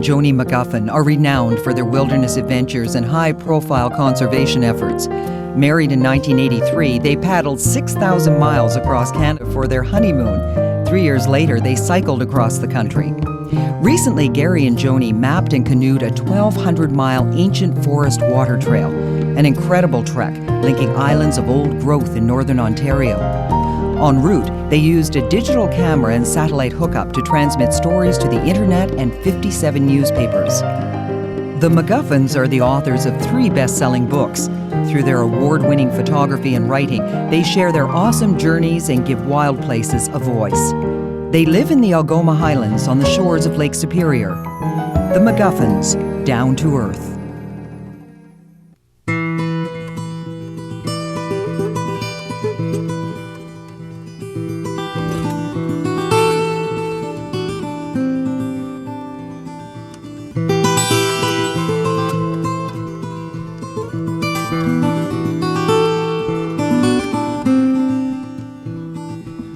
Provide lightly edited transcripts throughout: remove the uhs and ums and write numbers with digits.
and Joni McGuffin are renowned for their wilderness adventures and high-profile conservation efforts. Married in 1983, they paddled 6,000 miles across Canada for their honeymoon. 3 years later, they cycled across the country. Recently, Gary and Joni mapped and canoed a 1,200-mile ancient forest water trail, an incredible trek linking islands of old growth in northern Ontario. En route, they used a digital camera and satellite hookup to transmit stories to the internet and 57 newspapers. The McGuffins are the authors of 3 best-selling books. Through their award-winning photography and writing, they share their awesome journeys and give wild places a voice. They live in the Algoma Highlands on the shores of Lake Superior. The McGuffins, down to earth.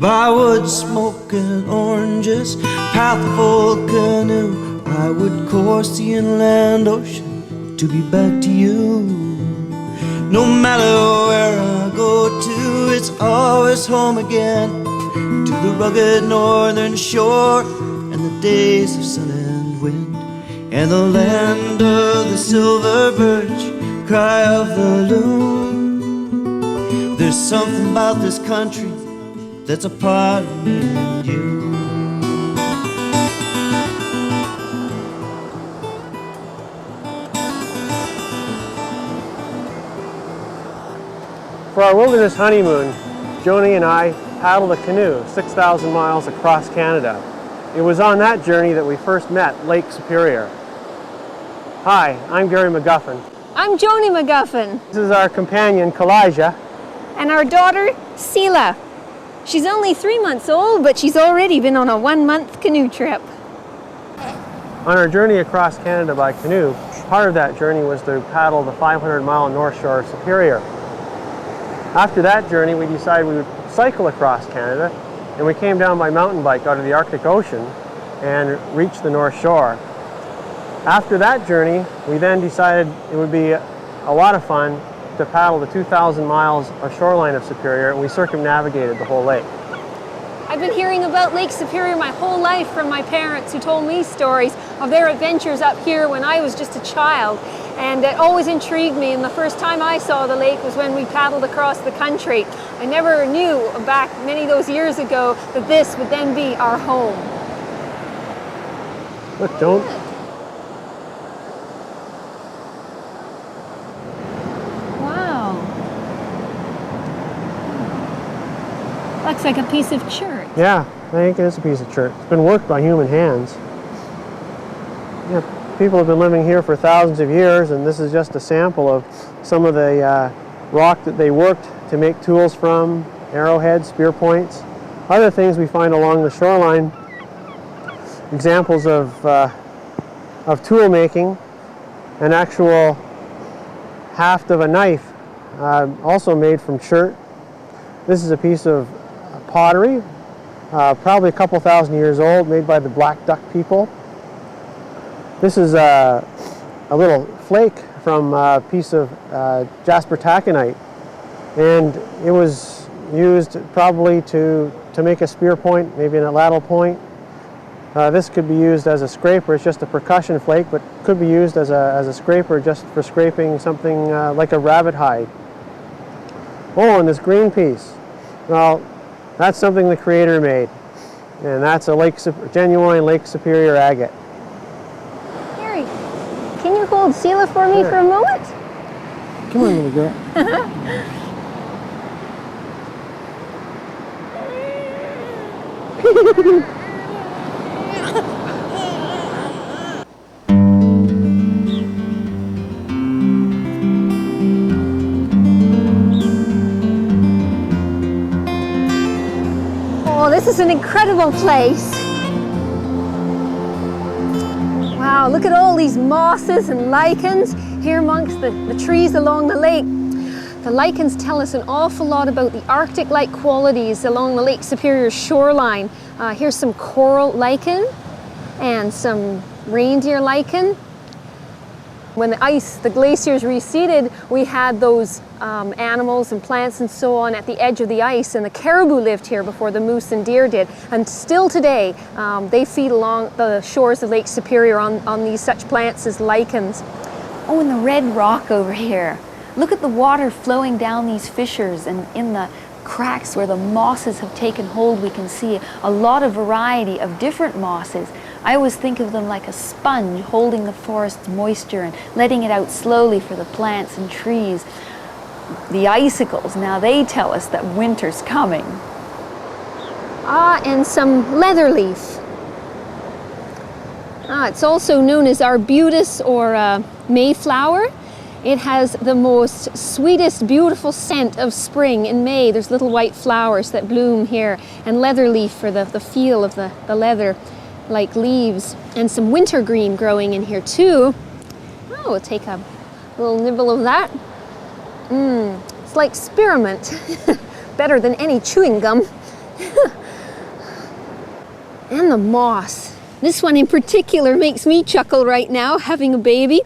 I would smoke and oranges, pathful canoe. I would course the inland ocean to be back to you. No matter where I go to, it's always home again, to the rugged northern shore and the days of sun and wind, and the land of the silver birch, cry of the loon. There's something about this country that's a part of me and you. For our wilderness honeymoon, Joni and I paddled a canoe 6,000 miles across Canada. It was on that journey that we first met Lake Superior. Hi, I'm Gary McGuffin. I'm Joni McGuffin. This is our companion, Kalijah. And our daughter, Seela. She's only 3 months old, but she's already been on a 1-month canoe trip. On our journey across Canada by canoe, part of that journey was to paddle the 500-mile North Shore of Superior. After that journey, we decided we would cycle across Canada, and we came down by mountain bike out of the Arctic Ocean and reached the North Shore. After that journey, we then decided it would be a lot of fun to paddle the 2,000 miles of shoreline of Superior, and we circumnavigated the whole lake. I've been hearing about Lake Superior my whole life from my parents, who told me stories of their adventures up here when I was just a child, and it always intrigued me, and the first time I saw the lake was when we paddled across the country. I never knew back many of those years ago that this would then be our home. Look, don't. Looks like a piece of chert. Yeah, I think it is a piece of chert. It's been worked by human hands. Yeah, people have been living here for thousands of years, and this is just a sample of some of the rock that they worked to make tools from, arrowheads, spear points. Other things we find along the shoreline, examples of tool making, an actual haft of a knife, also made from chert. This is a piece of pottery, probably a couple thousand years old, made by the Black Duck people. This is a little flake from a piece of jasper taconite, and it was used probably to make a spear point, maybe a lattice point. This could be used as a scraper. It's just a percussion flake, but could be used as a scraper just for scraping something like a rabbit hide. Oh, and this green piece. Well, that's something the Creator made, and that's a genuine Lake Superior agate. Gary, can you hold Seela for me for a moment? Come on, little girl. Oh, this is an incredible place. Wow, look at all these mosses and lichens here amongst the trees along the lake. The lichens tell us an awful lot about the Arctic-like qualities along the Lake Superior shoreline. Here's some coral lichen and some reindeer lichen. When the glaciers receded, we had those animals and plants and so on at the edge of the ice, and the caribou lived here before the moose and deer did. And still today, they feed along the shores of Lake Superior on these such plants as lichens. Oh, and the red rock over here. Look at the water flowing down these fissures, and in the cracks where the mosses have taken hold, we can see a lot of variety of different mosses. I always think of them like a sponge holding the forest's moisture and letting it out slowly for the plants and trees. The icicles, now they tell us that winter's coming. Ah, and some leather leaf. It's also known as arbutus or mayflower. It has the most sweetest, beautiful scent of spring in May. There's little white flowers that bloom here, and leather leaf for the feel of the leather like leaves, and some wintergreen growing in here too. Oh, we'll take a little nibble of that. It's like spearmint. Better than any chewing gum. And the moss. This one in particular makes me chuckle right now, having a baby.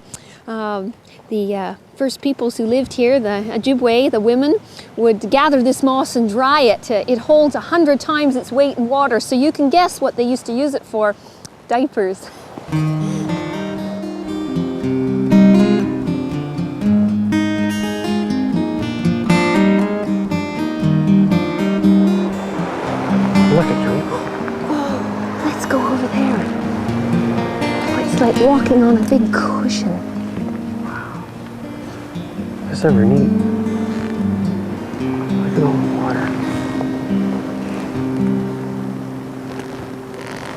The first peoples who lived here, the Ojibwe, the women, would gather this moss and dry it. It holds 100 times its weight in water, so you can guess what they used to use it for. Diapers. Look at you. Oh, let's go over there. Oh, it's like walking on a big cushion. It's ever neat. Look at all the water.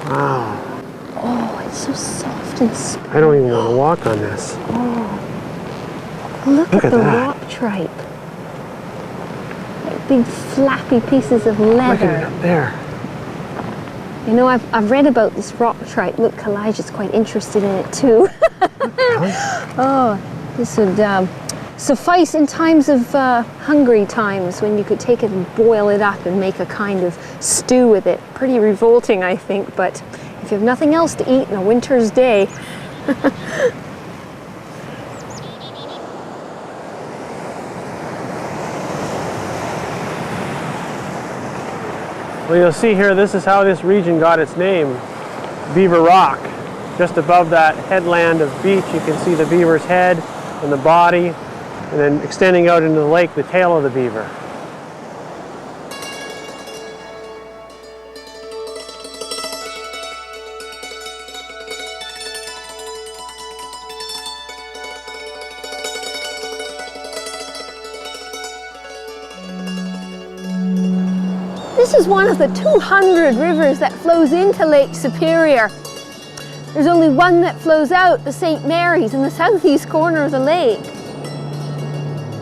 Wow. Oh, it's so soft and smooth. I don't even want to walk on this. Look Look at at the that. rock tripe. Like big flappy pieces of Look leather. at it up there. You know, I've read about this rock tripe. Look, Elijah's quite interested in it too. Oh, this would suffice in times of hungry times when you could take it and boil it up and make a kind of stew with it. Pretty revolting, I think, but if you have nothing else to eat on a winter's day. Well, you'll see here, this is how this region got its name, Beaver Rock. Just above that headland of beach, you can see the beaver's head and the body, and then extending out into the lake, the tail of the beaver. This is one of the 200 rivers that flows into Lake Superior. There's only one that flows out, the St. Mary's, in the southeast corner of the lake.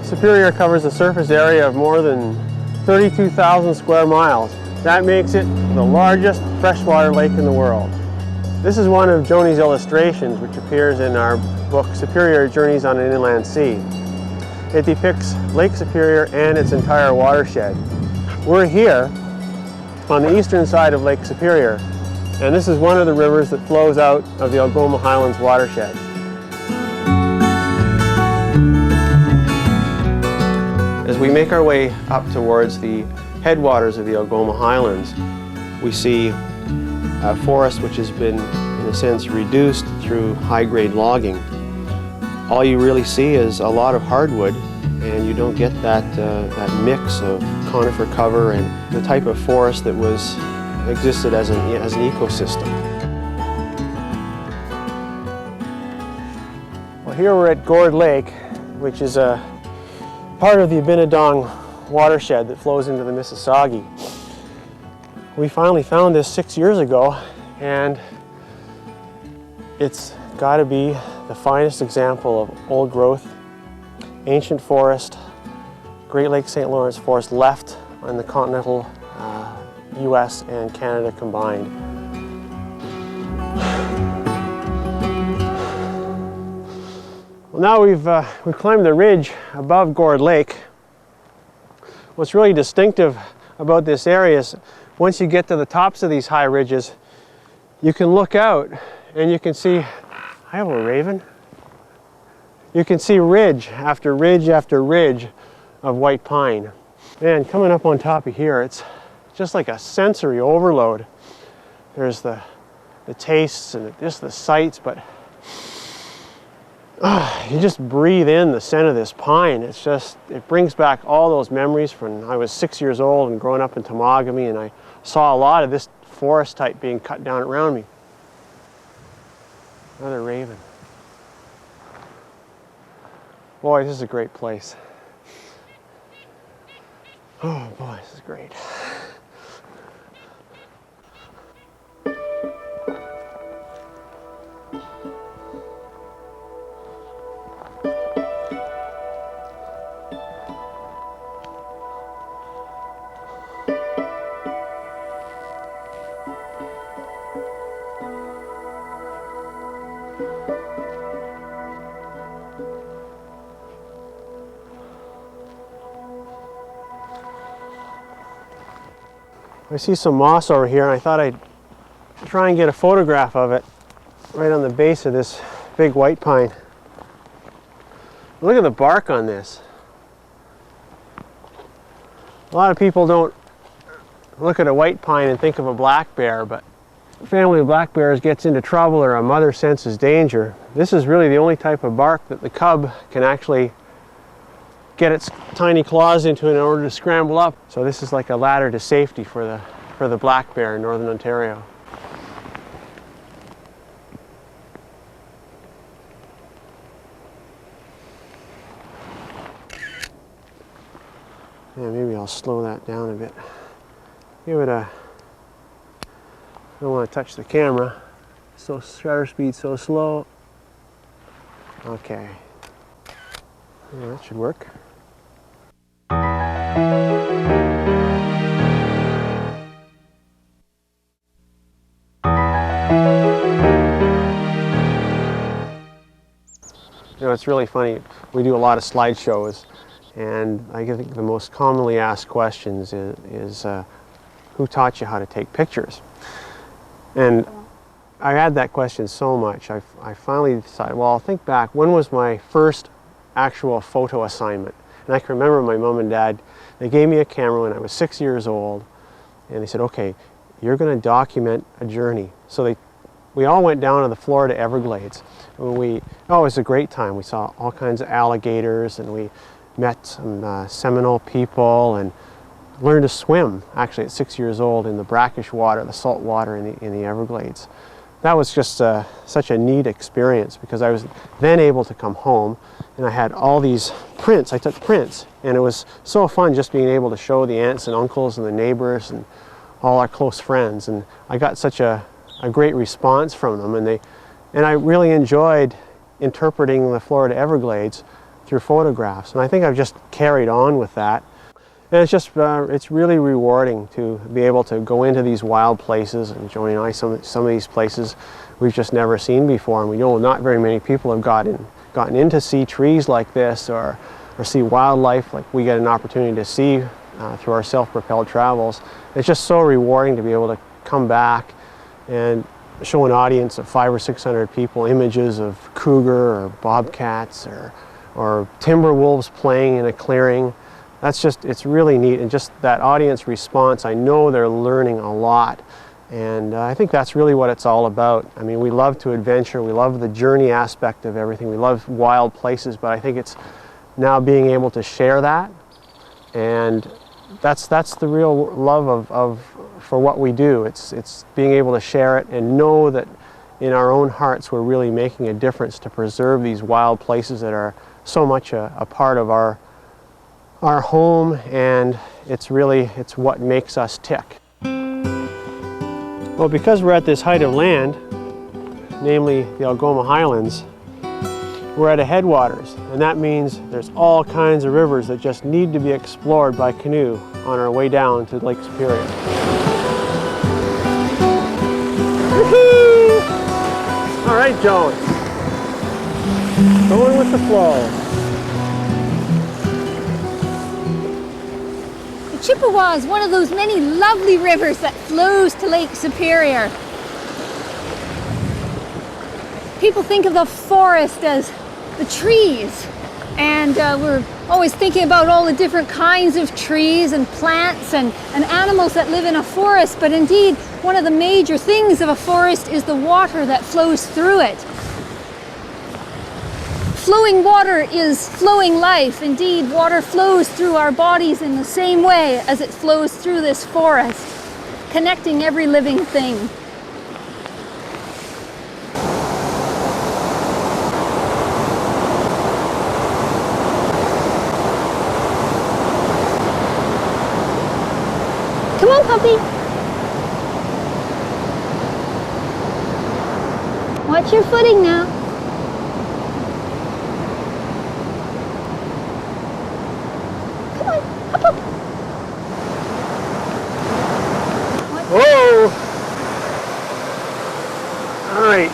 Superior covers a surface area of more than 32,000 square miles. That makes it the largest freshwater lake in the world. This is one of Joni's illustrations, which appears in our book, Superior Journeys on an Inland Sea. It depicts Lake Superior and its entire watershed. We're here on the eastern side of Lake Superior, and this is one of the rivers that flows out of the Algoma Highlands watershed. As we make our way up towards the headwaters of the Algoma Highlands, we see a forest which has been, in a sense, reduced through high-grade logging. All you really see is a lot of hardwood, and you don't get that mix of conifer cover and the type of forest that existed as an ecosystem. Well, here we're at Gourd Lake, which is a part of the Abinadong watershed that flows into the Mississauga. We finally found this 6 years ago, and it's got to be the finest example of old growth, ancient forest, Great Lakes St. Lawrence forest left in the continental US and Canada combined. Well, now we've climbed the ridge above Gourd Lake. What's really distinctive about this area is once you get to the tops of these high ridges, you can look out and you can see, I have a raven. You can see ridge after ridge after ridge of white pine. Man, coming up on top of here, it's just like a sensory overload. There's the tastes and just the sights, but you just breathe in the scent of this pine. It's just, it brings back all those memories from when I was 6 years old and growing up in Temagami, and I saw a lot of this forest type being cut down around me. Another raven. Boy, this is a great place. Oh boy, this is great. I see some moss over here, and I thought I'd try and get a photograph of it right on the base of this big white pine. Look at the bark on this. A lot of people don't look at a white pine and think of a black bear, but a family of black bears gets into trouble or a mother senses danger. This is really the only type of bark that the cub can actually get its tiny claws into in order to scramble up. So this is like a ladder to safety for the black bear in northern Ontario. Yeah, maybe I'll slow that down a bit. Give it a, I don't want to touch the camera. So shutter speed so slow. Okay. Yeah, that should work. You know, it's really funny. We do a lot of slideshows, and I think the most commonly asked questions is who taught you how to take pictures? And I had that question so much. I finally decided, well, I'll think back. When was my first actual photo assignment? And I can remember my mom and dad, they gave me a camera when I was 6 years old, and they said, okay, you're going to document a journey. So we all went down to the Florida Everglades. And it was a great time. We saw all kinds of alligators, and we met some Seminole people and learned to swim, actually at 6 years old, in the brackish water, the salt water in the Everglades. That was just such a neat experience, because I was then able to come home and I had all these prints. I took prints, and it was so fun just being able to show the aunts and uncles and the neighbors and all our close friends. And I got such a great response from them, and I really enjoyed interpreting the Florida Everglades through photographs. And I think I've just carried on with that. And it's just, it's really rewarding to be able to go into these wild places and join some of these places we've just never seen before. And we know not very many people have gotten in to see trees like this or see wildlife like we get an opportunity to see through our self-propelled travels. It's just so rewarding to be able to come back and show an audience of 500 or 600 people images of cougar or bobcats or timber wolves playing in a clearing. That's just, it's really neat, and just that audience response, I know they're learning a lot, and I think that's really what it's all about. I mean, we love to adventure, we love the journey aspect of everything, we love wild places, but I think it's now being able to share that, and that's the real love for what we do. It's being able to share it and know that in our own hearts we're really making a difference to preserve these wild places that are so much a part of our home, and it's what makes us tick. Well, because we're at this height of land, namely the Algoma Highlands, we're at a headwaters, and that means there's all kinds of rivers that just need to be explored by canoe on our way down to Lake Superior. All right, Joan, going with the flow. Chippewa is one of those many lovely rivers that flows to Lake Superior. People think of the forest as the trees, and we're always thinking about all the different kinds of trees and plants and animals that live in a forest, but indeed one of the major things of a forest is the water that flows through it. Flowing water is flowing life. Indeed, water flows through our bodies in the same way as it flows through this forest, connecting every living thing. Come on, puppy. Watch your footing now. Come on, up, up. Whoa! All right.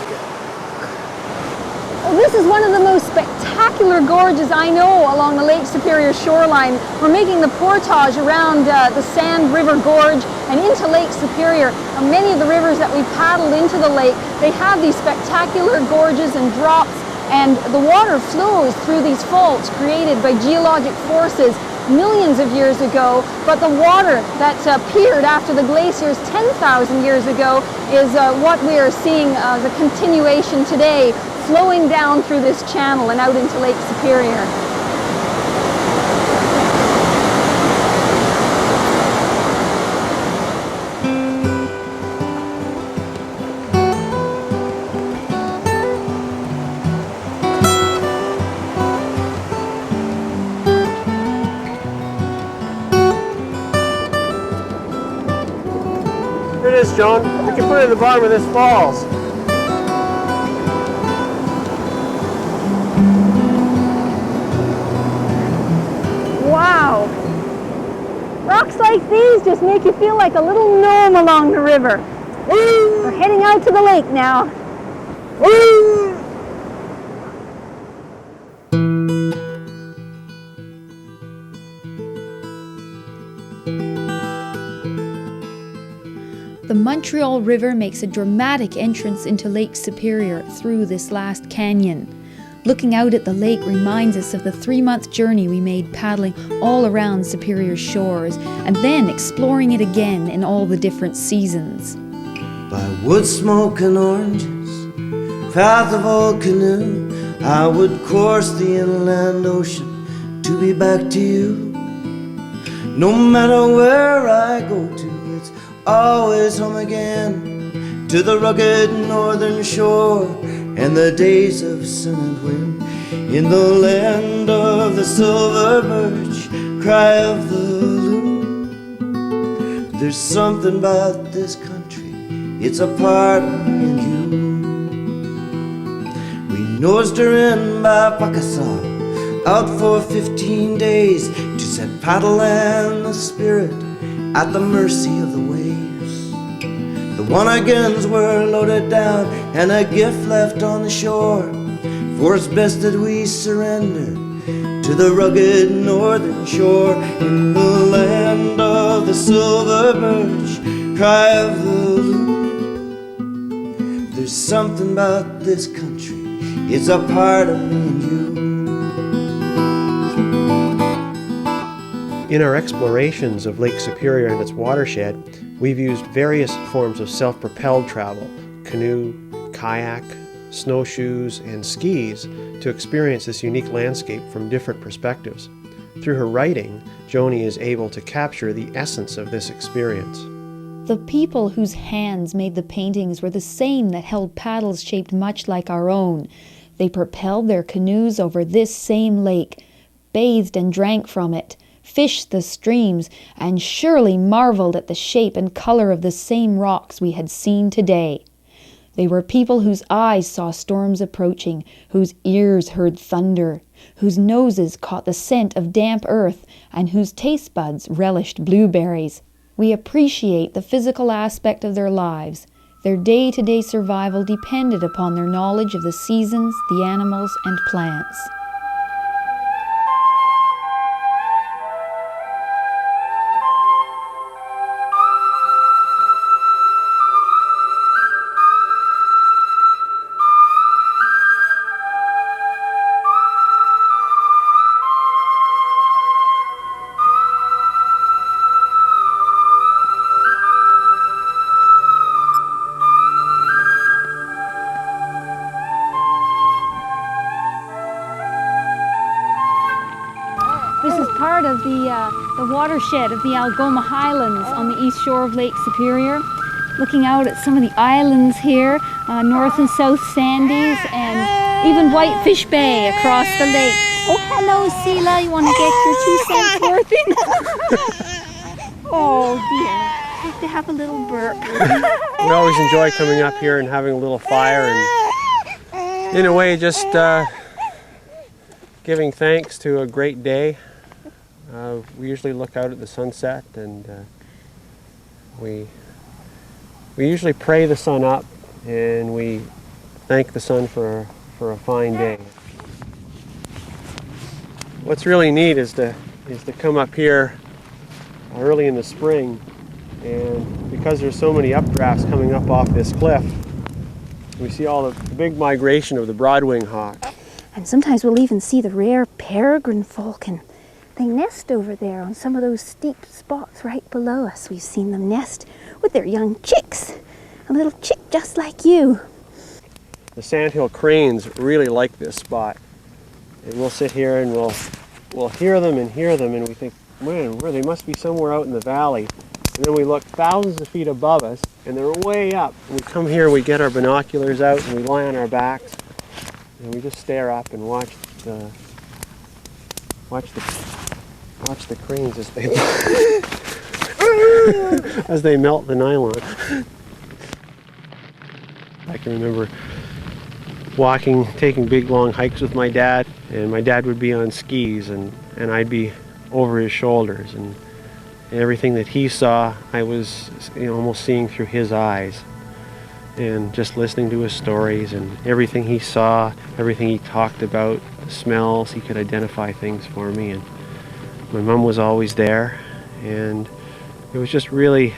Well, this is one of the most spectacular gorges I know along the Lake Superior shoreline. We're making the portage around the Sand River Gorge and into Lake Superior. Many of the rivers that we paddled into the lake, they have these spectacular gorges and drops, and the water flows through these faults created by geologic forces millions of years ago, but the water that appeared after the glaciers 10,000 years ago is what we are seeing as a continuation today, flowing down through this channel and out into Lake Superior. Here it is, John. We can put it at the bottom of this falls. Wow! Rocks like these just make you feel like a little gnome along the river. We're heading out to the lake now. The Montreal River makes a dramatic entrance into Lake Superior through this last canyon. Looking out at the lake reminds us of the 3-month journey we made paddling all around Superior's shores and then exploring it again in all the different seasons. By wood smoke and oranges, path of old canoe, I would course the inland ocean to be back to you. No matter where I go to, it's always home again, to the rugged northern shore and the days of sun and wind. In the land of the silver birch, cry of the loon, there's something about this country, it's a part of me and you. We nosed her in by Pakasaw, out for 15 days to set paddle and the spirit at the mercy of the waves. The one-agains were loaded down and a gift left on the shore, for it's best that we surrender to the rugged northern shore. In the land of the silver birch, cry of the loon, there's something about this country, it's a part of me and you. In our explorations of Lake Superior and its watershed, we've used various forms of self-propelled travel, canoe, kayak, snowshoes, and skis to experience this unique landscape from different perspectives. Through her writing, Joni is able to capture the essence of this experience. The people whose hands made the paintings were the same that held paddles shaped much like our own. They propelled their canoes over this same lake, bathed and drank from it, fished the streams, and surely marveled at the shape and color of the same rocks we had seen today. They were people whose eyes saw storms approaching, whose ears heard thunder, whose noses caught the scent of damp earth, and whose taste buds relished blueberries. We appreciate the physical aspect of their lives. Their day-to-day survival depended upon their knowledge of the seasons, the animals, and plants. part of the watershed of the Algoma Highlands on the east shore of Lake Superior. Looking out at some of the islands here, North and South Sandys, and even Whitefish Bay across the lake. Oh, hello, Sela. You want to get your 2 cents worth in? Oh, dear. I have to have a little burp. We always enjoy coming up here and having a little fire and, in a way, just giving thanks to a great day. We usually look out at the sunset and we usually pray the sun up and we thank the sun for a fine day. What's really neat is to come up here early in the spring, and because there's so many updrafts coming up off this cliff, we see all the big migration of the broadwing hawk. And sometimes we'll even see the rare peregrine falcon. They nest over there on some of those steep spots right below us. We've seen them nest with their young chicks. A little chick just like you. The sandhill cranes really like this spot. And we'll sit here and we'll hear them and we think, man, they must be somewhere out in the valley. And then we look thousands of feet above us and they're way up. And we come here, we get our binoculars out and we lie on our backs and we just stare up and watch the cranes as they melt the nylon. I can remember taking big long hikes with my dad, and my dad would be on skis and I'd be over his shoulders, and everything that he saw I was almost seeing through his eyes, and just listening to his stories and everything he saw, everything he talked about, the smells, he could identify things for me, and my mom was always there, and it was just really,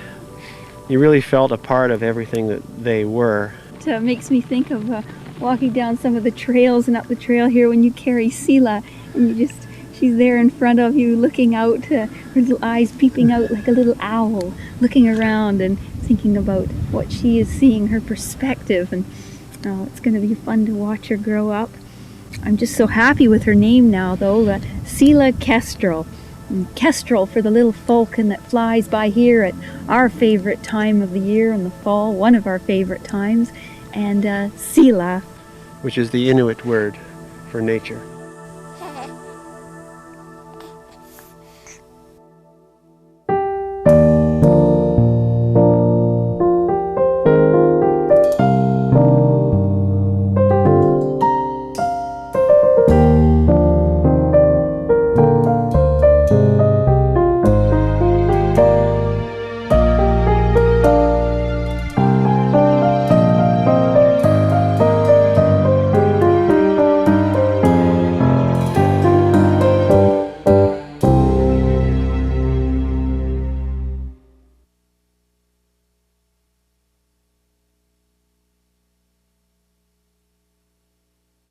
you really felt a part of everything that they were. It makes me think of walking down some of the trails and up the trail here when you carry Sela, and she's there in front of you looking out, her little eyes peeping out like a little owl, looking around and thinking about what she is seeing, her perspective, and it's going to be fun to watch her grow up. I'm just so happy with her name now though, Sela Kestrel. And Kestrel for the little falcon that flies by here at our favorite time of the year in the fall, one of our favorite times, and Sela, which is the Inuit word for nature.